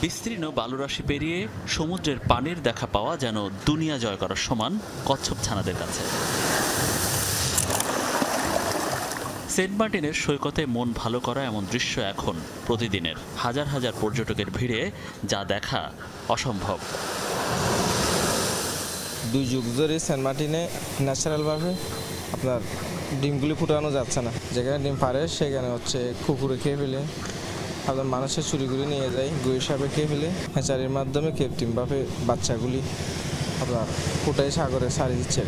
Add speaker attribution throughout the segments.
Speaker 1: বিস্তীর্ণ বালুরাশি পেরিয়ে সমুদ্রের পানির দেখা পাওয়া যেন দুনিয়া জয় করার সমান কচ্ছপ ছানাদের কাছে। সেন্ট মার্টিনের সৈকতে মন ভালো করা এমন দৃশ্য এখন প্রতিদিনের। হাজার হাজার পর্যটকের ভিড়ে যা দেখা অসম্ভব।
Speaker 2: 2 যুগ ধরে সেন্ট মার্টিনে ন্যাচারালভাবে আপনার ডিমগুলি ফুটানো যাচ্ছে না। যেখানে ডিম পারে সেখানে হচ্ছে কুকুরে খেয়ে ফেলে, আপনার মানুষের চুরি করে নিয়ে যায়, গুই সাপে খেয়ে ফেলে, হ্যাচারির মাধ্যমে কৃত্রিমভাবে বাচ্চাগুলি আপনার ফুটাই সাগরে ছাড়িয়ে দিচ্ছে।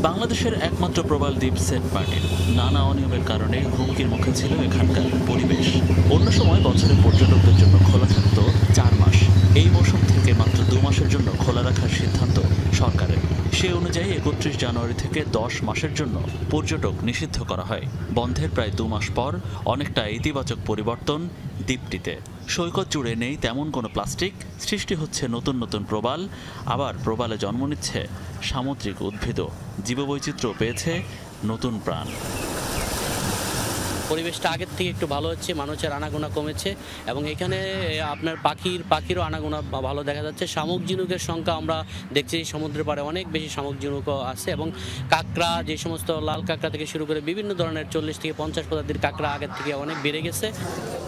Speaker 1: বাংলাদেশের একমাত্র প্রবাল দ্বীপ সেন্ট মার্টিন নানা অনিয়মের কারণে হুমকির মুখে ছিল এখানকার পরিবেশ। অন্য সময় বছরে পর্যটকদের জন্য খোলা থাকত 4 মাস। এই মৌসুম থেকে মাত্র 2 মাসের জন্য খোলা রাখার সিদ্ধান্ত সরকারের। সে অনুযায়ী 31 জানুয়ারি থেকে 10 মাসের জন্য পর্যটক নিষিদ্ধ করা হয়। বন্ধের প্রায় 2 মাস পর অনেকটা ইতিবাচক পরিবর্তন দ্বীপটিতে। সৈকত জুড়ে নেই তেমন কোনো প্লাস্টিক, সৃষ্টি হচ্ছে নতুন নতুন প্রবাল, আবার প্রবালে জন্ম নিচ্ছে সামুদ্রিক উদ্ভিদও। জীববৈচিত্র্য পেয়েছে নতুন প্রাণ।
Speaker 3: পরিবেশটা আগের থেকে একটু ভালো হচ্ছে, মানুষের আনাগোনা কমেছে এবং এখানে আপনার পাখিরও আনাগোনা ভালো দেখা যাচ্ছে। শামুক ঝিনুকের সংখ্যা আমরা দেখছি সমুদ্রের পাড়ে অনেক বেশি শামুক ঝিনুকও আছে এবং কাঁকড়া, যে সমস্ত লাল কাঁকড়া থেকে শুরু করে বিভিন্ন ধরনের 40 থেকে 50 প্রজাতির কাঁকড়া আগের থেকে অনেক বেড়ে গেছে।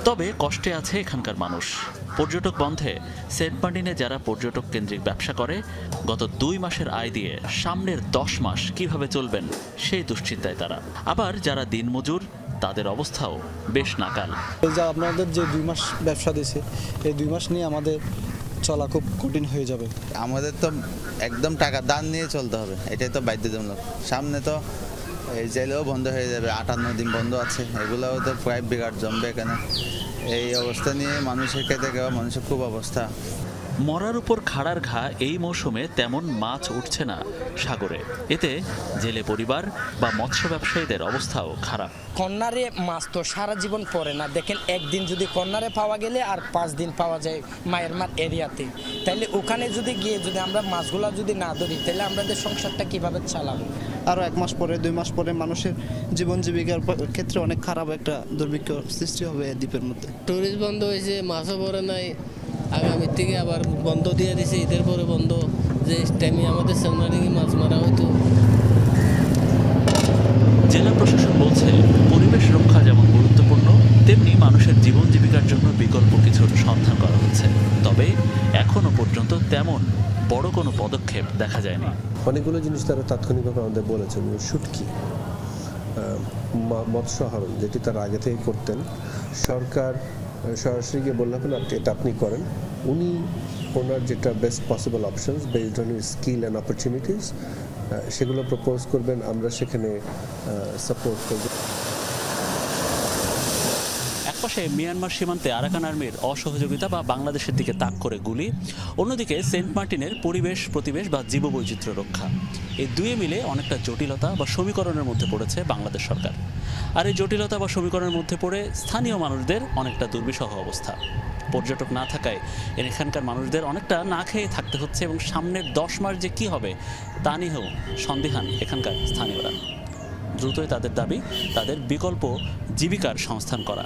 Speaker 1: তবে কষ্টে আছে এখানকার মানুষ। পর্যটক বন্ধে সেন্ট মার্টিনে যারা পর্যটক কেন্দ্রিক ব্যবসা করে, গত 2 মাসের আয় দিয়ে সামনের 10 মাস কিভাবে চলবেন সেই দুশ্চিন্তায় তারা। আবার যারা দিনমজুর, তাদের অবস্থাও বেশ নাকাল।
Speaker 4: আপনাদের যে 2 মাস ব্যবসা দিয়েছে, এই 2 মাস নিয়ে আমাদের চলা খুব কঠিন হয়ে যাবে।
Speaker 5: আমাদের তো একদম টাকা দান নিয়ে চলতে হবে, এটাই তো বাধ্যতামূলক। সামনে তো এই জেলেও বন্ধ হয়ে যাবে, 58 দিন বন্ধ আছে, এগুলোও তো প্রায় বিঘাট জমবে এখানে। এই অবস্থা নিয়ে মানুষের খেতে গেওয়া মানুষের খুব অবস্থা।
Speaker 1: মরার উপর খাড়ার ঘা এই মৌসুমে তেমন মাছ উঠছে না সাগরে। এতে জেলে পরিবার বা মৎস্য ব্যবসায়ীদের অবস্থাও খারাপ।
Speaker 6: কন্যারে মাছ তো সারা জীবন পড়ে না। দেখেন, একদিন যদি কন্যারে পাওয়া গেলে আর 5 দিন পাওয়া যায় মায়েরমার এরিয়াতে, তাহলে ওখানে যদি গিয়ে যদি আমরা মাছগুলা যদি না ধরি, তাহলে আমাদের সংসারটা কিভাবে চালাবো?
Speaker 4: আরও 1 মাস পরে 2 মাস পরে মানুষের জীবন জীবিকার ক্ষেত্রে অনেক খারাপ একটা দুর্ভিক্ষ সৃষ্টি হবে এই দ্বীপের মধ্যে।
Speaker 7: টুরিস্ট বন্ধ হয়েছে, মাছও পড়ে নাই, আগামীর থেকে আবার বন্ধ দিয়ে দিয়েছে, ঈদের পরে বন্ধ। যে টাইমে আমাদের সেন্ট মার্টিনে মাছ মারা হতো।
Speaker 1: জেলা প্রশাসন বলছে, পরিবেশ রক্ষা যেমন গুরুত্বপূর্ণ, তেমনি মানুষের জীবন জীবিকার জন্য বিকল্প কিছুর সন্ধান করা হচ্ছে। তবে এখনো পর্যন্ত তেমন বড় কোনো পদক্ষেপ দেখা যায়নি।
Speaker 8: অনেকগুলো জিনিস তারা তাৎক্ষণিকভাবে আমাদের বলেছেন। শুটকি, মৎস্য আহরণ, যেটি তারা আগে থেকে করতেন, সরকার সরাসরি গিয়ে বললেন এটা আপনি করেন। উনি ওনার যেটা best possible options based on skill and opportunities, সেগুলো প্রপোজ করবেন, আমরা সেখানে সাপোর্ট করব।
Speaker 1: একপাশে মিয়ানমার সীমান্তে আরাকান আর্মির অসহযোগিতা বা বাংলাদেশের দিকে তাক করে গুলি, অন্যদিকে সেন্ট মার্টিনের পরিবেশ প্রতিবেশ বা জীববৈচিত্র্য রক্ষা, এই দুয়ে মিলে অনেকটা জটিলতা বা সমীকরণের মধ্যে পড়েছে বাংলাদেশ সরকার। আর এই জটিলতা বা সমীকরণের মধ্যে পড়ে স্থানীয় মানুষদের অনেকটা দুর্বিষহ অবস্থা। পর্যটক না থাকায় এখানকার মানুষদের অনেকটা না খেয়ে থাকতে হচ্ছে এবং সামনের 10 মাস যে কী হবে তা নিয়েও সন্দিহান এখানকার স্থানীয়রা। দ্রুতই তাদের দাবি তাদের বিকল্প জীবিকার সংস্থান করা।